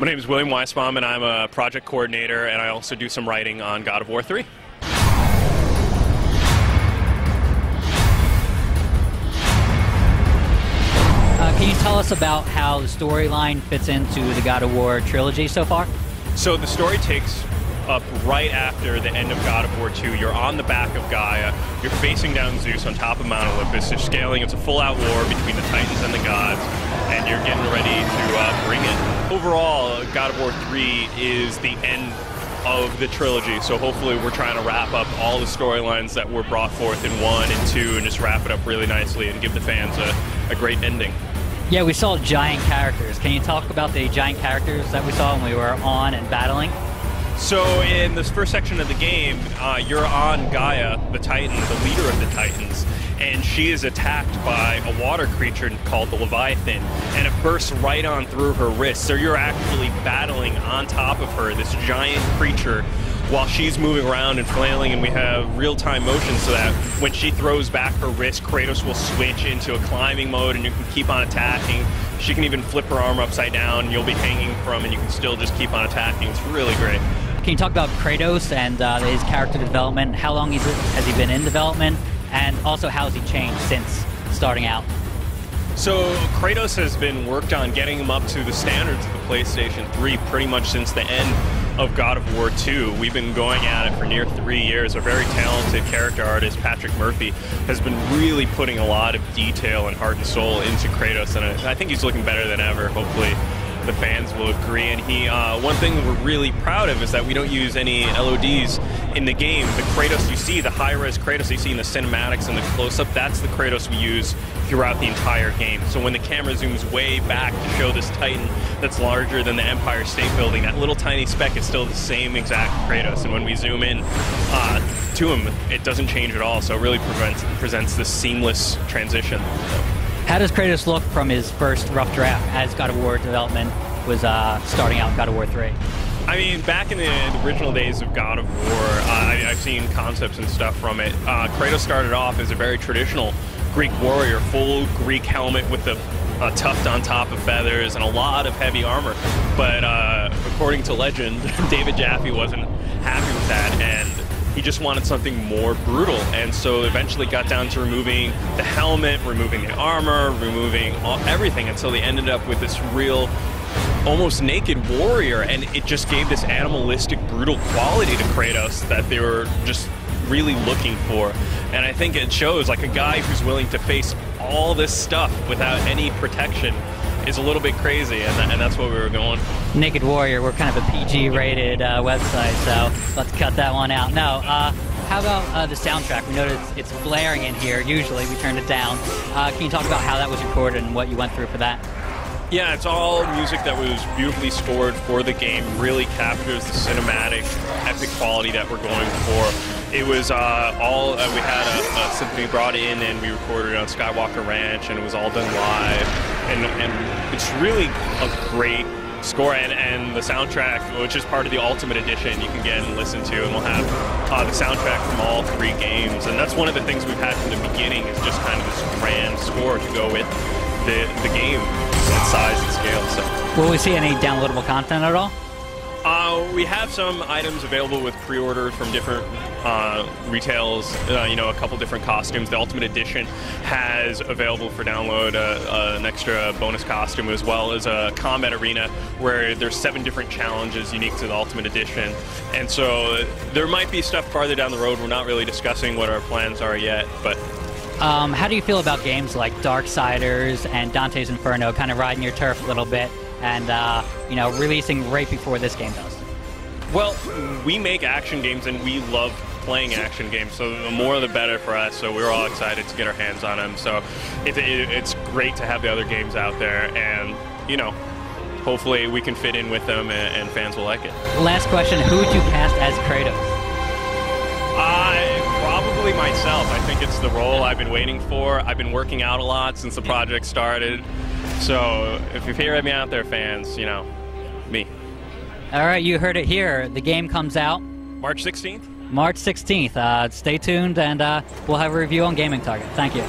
My name is William Weissbaum, and I'm a project coordinator, and I also do some writing on God of War 3. Can you tell us about how the storyline fits into the God of War trilogy so far? So the story takes up right after the end of God of War 2. You're on the back of Gaia, you're facing down Zeus on top of Mount Olympus, you're scaling, it's a full-out war between the Titans and the gods, and you're getting ready to bring it. Overall, God of War 3 is the end of the trilogy, so hopefully we're trying to wrap up all the storylines that were brought forth in 1 and 2 and just wrap it up really nicely and give the fans a great ending. Yeah, we saw giant characters. Can you talk about the giant characters that we saw when we were on and battling? So in this first section of the game, you're on Gaia, the Titan, the leader of the Titans, and she is attacked by a water creature called the Leviathan, and it bursts right on through her wrist. So you're actually battling on top of her, this giant creature, while she's moving around and flailing, and we have real-time motion so that when she throws back her wrist, Kratos will switch into a climbing mode and you can keep on attacking. She can even flip her arm upside down, and you'll be hanging from, and you can still just keep on attacking. It's really great. Can you talk about Kratos and his character development? How long has he been in development? And also, how has he changed since starting out? So Kratos has been worked on getting him up to the standards of the PlayStation 3 pretty much since the end of God of War 2. We've been going at it for near 3 years. A very talented character artist, Patrick Murphy, has been really putting a lot of detail and heart and soul into Kratos, and I think he's looking better than ever. Hopefully the fans will agree. And one thing that we're really proud of is that we don't use any LODs in the game. The Kratos you see, the high-res Kratos you see in the cinematics and the close-up, that's the Kratos we use throughout the entire game. So when the camera zooms way back to show this Titan that's larger than the Empire State Building, that little tiny speck is still the same exact Kratos. And when we zoom in to him, it doesn't change at all. So it really presents this seamless transition. How does Kratos look from his first rough draft as God of War development was starting out in God of War 3? I mean, back in the original days of God of War, I've seen concepts and stuff from it. Kratos started off as a very traditional Greek warrior, full Greek helmet with a tuft on top of feathers and a lot of heavy armor. But according to legend, David Jaffe wasn't happy with that, and he just wanted something more brutal, and so eventually got down to removing the helmet, removing the armor, removing everything, until they ended up with this real, almost naked warrior, and it just gave this animalistic, brutal quality to Kratos that they were just really looking for. And I think it shows, like, a guy who's willing to face all this stuff without any protection is a little bit crazy, and that's what we were going for. Naked Warrior, we're kind of a PG-rated website, so let's cut that one out. No, how about the soundtrack? We noticed it's blaring in here. Usually we turned it down. Can you talk about how that was recorded and what you went through for that? Yeah, it's all music that was beautifully scored for the game, really captures the cinematic, epic quality that we're going for. It was all, we had a symphony brought in, and we recorded it on Skywalker Ranch, and it was all done live, and it's really a great score, and the soundtrack, which is part of the Ultimate Edition, you can get and listen to, and we'll have the soundtrack from all 3 games, and that's one of the things we've had from the beginning, is just kind of this grand score to go with the game, its size and scale. So, will we see any downloadable content at all? We have some items available with pre-orders from different retails, a couple different costumes. The Ultimate Edition has available for download an extra bonus costume, as well as a combat arena where there's 7 different challenges unique to the Ultimate Edition. And so there might be stuff farther down the road. We're not really discussing what our plans are yet, but how do you feel about games like Darksiders and Dante's Inferno kind of riding your turf a little bit and releasing right before this game does? Well, we make action games, and we love playing action games, so the more the better for us, so we're all excited to get our hands on them. So it's great to have the other games out there, and hopefully we can fit in with them, and fans will like it. Last question, who would you cast as Kratos? Probably myself. I think it's the role I've been waiting for. I've been working out a lot since the project started, so if you hear me out there, fans, me. All right, you heard it here. The game comes out March 16th. March 16th. Stay tuned, and we'll have a review on Gaming Target. Thank you.